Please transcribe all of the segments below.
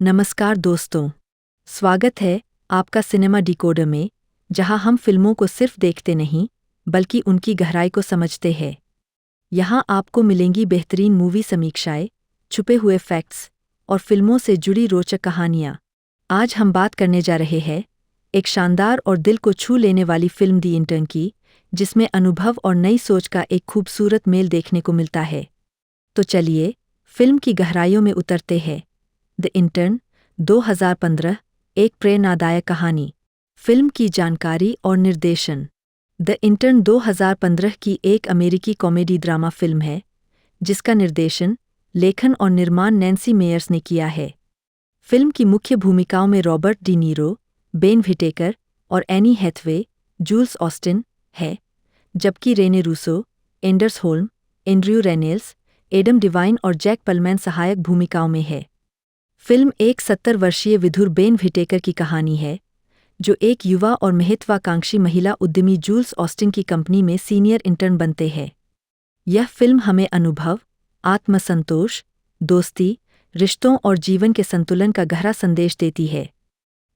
नमस्कार दोस्तों, स्वागत है आपका सिनेमा डिकोडर में, जहां हम फिल्मों को सिर्फ देखते नहीं, बल्कि उनकी गहराई को समझते हैं। यहां आपको मिलेंगी बेहतरीन मूवी समीक्षाएं, छुपे हुए फैक्ट्स और फिल्मों से जुड़ी रोचक कहानियां। आज हम बात करने जा रहे हैं एक शानदार और दिल को छू लेने वाली फिल्म दी इंटर्न की, जिसमें अनुभव और नई सोच का एक खूबसूरत मेल देखने को मिलता है। तो चलिए, फिल्म की गहराइयों में उतरते हैं। द इंटर्न 2015 एक प्रेरणादायक कहानी। फिल्म की जानकारी और निर्देशन। द इंटर्न 2015 की एक अमेरिकी कॉमेडी ड्रामा फिल्म है, जिसका निर्देशन, लेखन और निर्माण नैन्सी मेयर्स ने किया है। फिल्म की मुख्य भूमिकाओं में Robert De Niro, Ben Whittaker और एनी हैथवे, जूल्स ऑस्टिन है, जबकि Rene Russo, Anders Holm, Andrew Rannells, Adam Devine और जैक पलमैन सहायक भूमिकाओं में है। फिल्म एक 70 वर्षीय विधुर बेन व्हिटेकर की कहानी है, जो एक युवा और महत्वाकांक्षी महिला उद्यमी जूल्स ऑस्टिन की कंपनी में सीनियर इंटर्न बनते हैं। यह फिल्म हमें अनुभव, आत्मसंतोष, दोस्ती, रिश्तों और जीवन के संतुलन का गहरा संदेश देती है।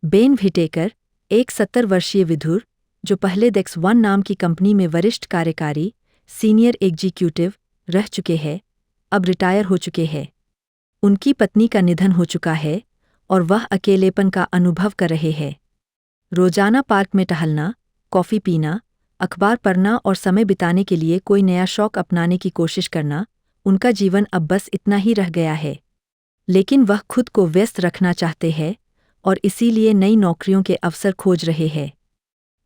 बेन व्हिटेकर, एक 70 वर्षीय विधुर, जो पहले डेक्स1 नाम की कंपनी में वरिष्ठ कार्यकारी सीनियर एग्जीक्यूटिव रह चुके हैं, अब रिटायर हो चुके हैं। उनकी पत्नी का निधन हो चुका है और वह अकेलेपन का अनुभव कर रहे हैं। रोजाना पार्क में टहलना, कॉफ़ी पीना, अखबार पढ़ना और समय बिताने के लिए कोई नया शौक अपनाने की कोशिश करना, उनका जीवन अब बस इतना ही रह गया है। लेकिन वह खुद को व्यस्त रखना चाहते हैं और इसीलिए नई नौकरियों के अवसर खोज रहे हैं।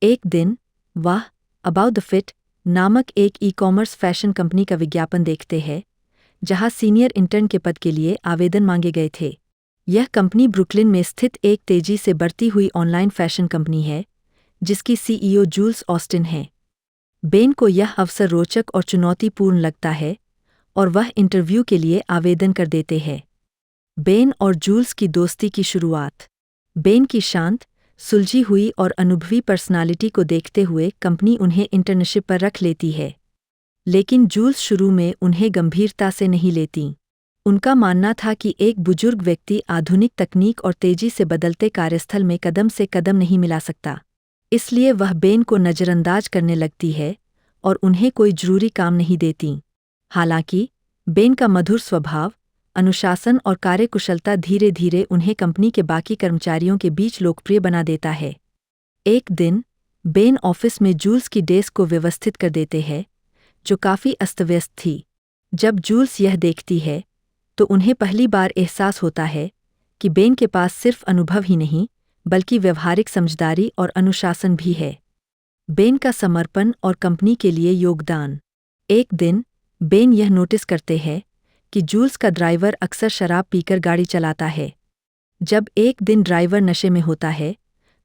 एक दिन वह अबाउट द फिट नामक एक ई-कॉमर्स फैशन कंपनी का विज्ञापन देखते हैं, जहां सीनियर इंटर्न के पद के लिए आवेदन मांगे गए थे। यह कंपनी ब्रुकलिन में स्थित एक तेजी से बढ़ती हुई ऑनलाइन फैशन कंपनी है, जिसकी सीईओ जूल्स ऑस्टिन है। बेन को यह अवसर रोचक और चुनौतीपूर्ण लगता है और वह इंटरव्यू के लिए आवेदन कर देते हैं। बेन और जूल्स की दोस्ती की शुरुआत। बेन की शांत, सुलझी हुई और अनुभवी पर्सनालिटी को देखते हुए कंपनी उन्हें इंटर्नशिप पर रख लेती है। लेकिन जूल्स शुरू में उन्हें गंभीरता से नहीं लेती। उनका मानना था कि एक बुजुर्ग व्यक्ति आधुनिक तकनीक और तेजी से बदलते कार्यस्थल में कदम से कदम नहीं मिला सकता। इसलिए वह बेन को नज़रअंदाज करने लगती है और उन्हें कोई जरूरी काम नहीं देती। हालांकि बेन का मधुर स्वभाव, अनुशासन और कार्यकुशलता धीरे धीरे उन्हें कंपनी के बाकी कर्मचारियों के बीच लोकप्रिय बना देता है। एक दिन बेन ऑफिस में जूल्स की डेस्क को व्यवस्थित कर देते हैं, जो काफ़ी अस्तव्यस्त थी। जब जूल्स यह देखती है, तो उन्हें पहली बार एहसास होता है कि बेन के पास सिर्फ अनुभव ही नहीं, बल्कि व्यवहारिक समझदारी और अनुशासन भी है। बेन का समर्पण और कंपनी के लिए योगदान। एक दिन बेन यह नोटिस करते हैं कि जूल्स का ड्राइवर अक्सर शराब पीकर गाड़ी चलाता है। जब एक दिन ड्राइवर नशे में होता है,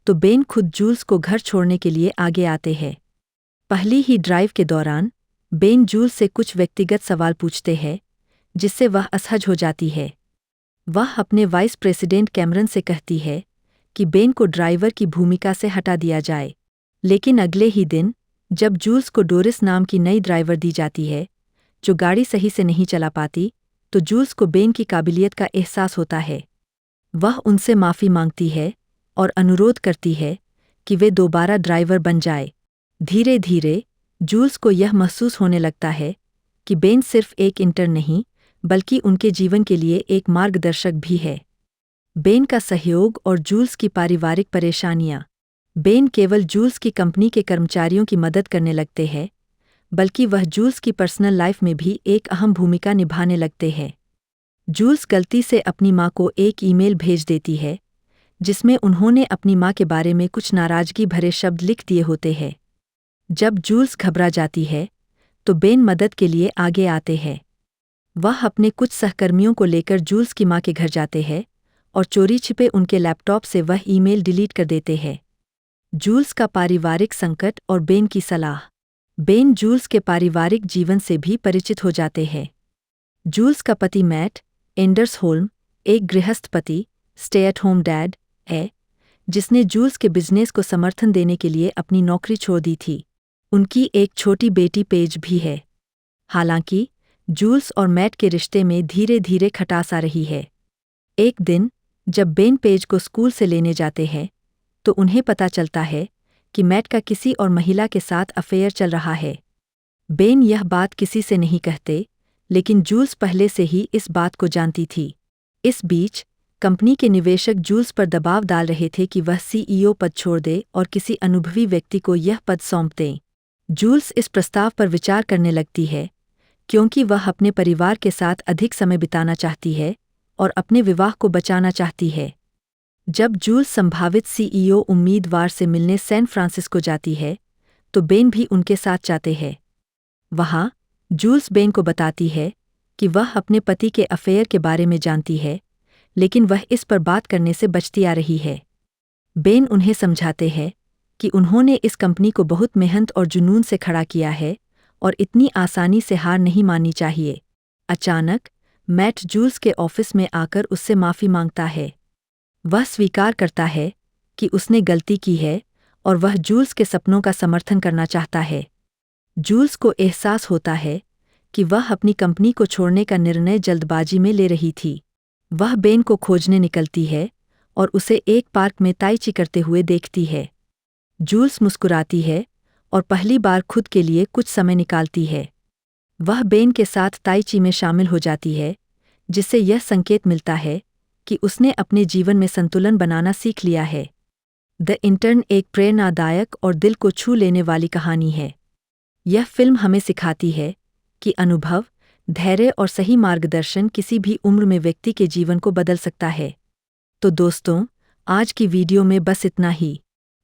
तो बेन खुद जूल्स को घर छोड़ने के लिए आगे आते हैं। पहली ही ड्राइव के दौरान बेन जूल्स से कुछ व्यक्तिगत सवाल पूछते हैं, जिससे वह असहज हो जाती है। वह अपने वाइस प्रेसिडेंट कैमरन से कहती है कि बेन को ड्राइवर की भूमिका से हटा दिया जाए। लेकिन अगले ही दिन, जब जूल्स को डोरिस नाम की नई ड्राइवर दी जाती है, जो गाड़ी सही से नहीं चला पाती, तो जूल्स को बेन की काबिलियत का एहसास होता है। वह उनसे माफ़ी मांगती है और अनुरोध करती है कि वे दोबारा ड्राइवर बन जाए। धीरे धीरे जूल्स को यह महसूस होने लगता है कि बेन सिर्फ एक इंटर्न नहीं, बल्कि उनके जीवन के लिए एक मार्गदर्शक भी है। बेन का सहयोग और जूल्स की पारिवारिक परेशानियां। बेन केवल जूल्स की कंपनी के कर्मचारियों की मदद करने लगते हैं, बल्कि वह जूल्स की पर्सनल लाइफ में भी एक अहम भूमिका निभाने लगते हैं। जूल्स गलती से अपनी मां को एक ईमेल भेज देती है, जिसमें उन्होंने अपनी मां के बारे में कुछ नाराजगी भरे शब्द लिख दिए होते हैं। जब जूल्स घबरा जाती है, तो बेन मदद के लिए आगे आते हैं। वह अपने कुछ सहकर्मियों को लेकर जूल्स की मां के घर जाते हैं और चोरी छिपे उनके लैपटॉप से वह ईमेल डिलीट कर देते हैं। जूल्स का पारिवारिक संकट और बेन की सलाह। बेन जूल्स के पारिवारिक जीवन से भी परिचित हो जाते हैं। जूल्स का पति मैट, एंडर्स होल्म, एक गृहस्थ पति, स्टे एट होम डैड है, जिसने जूल्स के बिजनेस को समर्थन देने के लिए अपनी नौकरी छोड़ दी थी। उनकी एक छोटी बेटी पेज भी है। हालांकि जूल्स और मैट के रिश्ते में धीरे धीरे खटास आ रही है। एक दिन जब बेन पेज को स्कूल से लेने जाते हैं तो उन्हें पता चलता है कि मैट का किसी और महिला के साथ अफेयर चल रहा है। बेन यह बात किसी से नहीं कहते, लेकिन जूल्स पहले से ही इस बात को जानती थी। इस बीच कंपनी के निवेशक जूल्स पर दबाव डाल रहे थे कि वह सीईओ पद छोड़ दे और किसी अनुभवी व्यक्ति को यह पद सौंप दें। जूल्स इस प्रस्ताव पर विचार करने लगती है क्योंकि वह अपने परिवार के साथ अधिक समय बिताना चाहती है और अपने विवाह को बचाना चाहती है। जब जूल्स संभावित सीईओ उम्मीदवार से मिलने सैन फ्रांसिस्को जाती है तो बेन भी उनके साथ जाते हैं। वहाँ जूल्स बेन को बताती है कि वह अपने पति के अफेयर के बारे में जानती है, लेकिन वह इस पर बात करने से बचती आ रही है। बेन उन्हें समझाते हैं कि उन्होंने इस कंपनी को बहुत मेहनत और जुनून से खड़ा किया है और इतनी आसानी से हार नहीं माननी चाहिए। अचानक मैट जूल्स के ऑफिस में आकर उससे माफ़ी मांगता है। वह स्वीकार करता है कि उसने गलती की है और वह जूल्स के सपनों का समर्थन करना चाहता है। जूल्स को एहसास होता है कि वह अपनी कंपनी को छोड़ने का निर्णय जल्दबाजी में ले रही थी। वह बेन को खोजने निकलती है और उसे एक पार्क में ताइची करते हुए देखती है। जूल्स मुस्कुराती है और पहली बार खुद के लिए कुछ समय निकालती है। वह बेन के साथ ताइची में शामिल हो जाती है, जिससे यह संकेत मिलता है कि उसने अपने जीवन में संतुलन बनाना सीख लिया है। द इंटर्न एक प्रेरणादायक और दिल को छू लेने वाली कहानी है। यह फिल्म हमें सिखाती है कि अनुभव, धैर्य और सही मार्गदर्शन किसी भी उम्र में व्यक्ति के जीवन को बदल सकता है। तो दोस्तों, आज की वीडियो में बस इतना ही।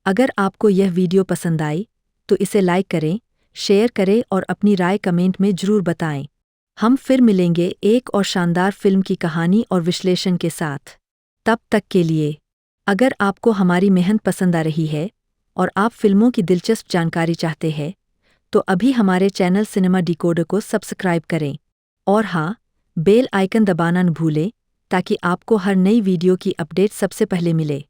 अगर आपको यह वीडियो पसंद आई तो इसे लाइक करें, शेयर करें और अपनी राय कमेंट में जरूर बताएं। हम फिर मिलेंगे एक और शानदार फिल्म की कहानी और विश्लेषण के साथ। तब तक के लिए, अगर आपको हमारी मेहनत पसंद आ रही है और आप फिल्मों की दिलचस्प जानकारी चाहते हैं तो अभी हमारे चैनल सिनेमा डिकोडर को सब्सक्राइब करें और हाँ, बेल आइकन दबाना न भूलें ताकि आपको हर नई वीडियो की अपडेट सबसे पहले मिले।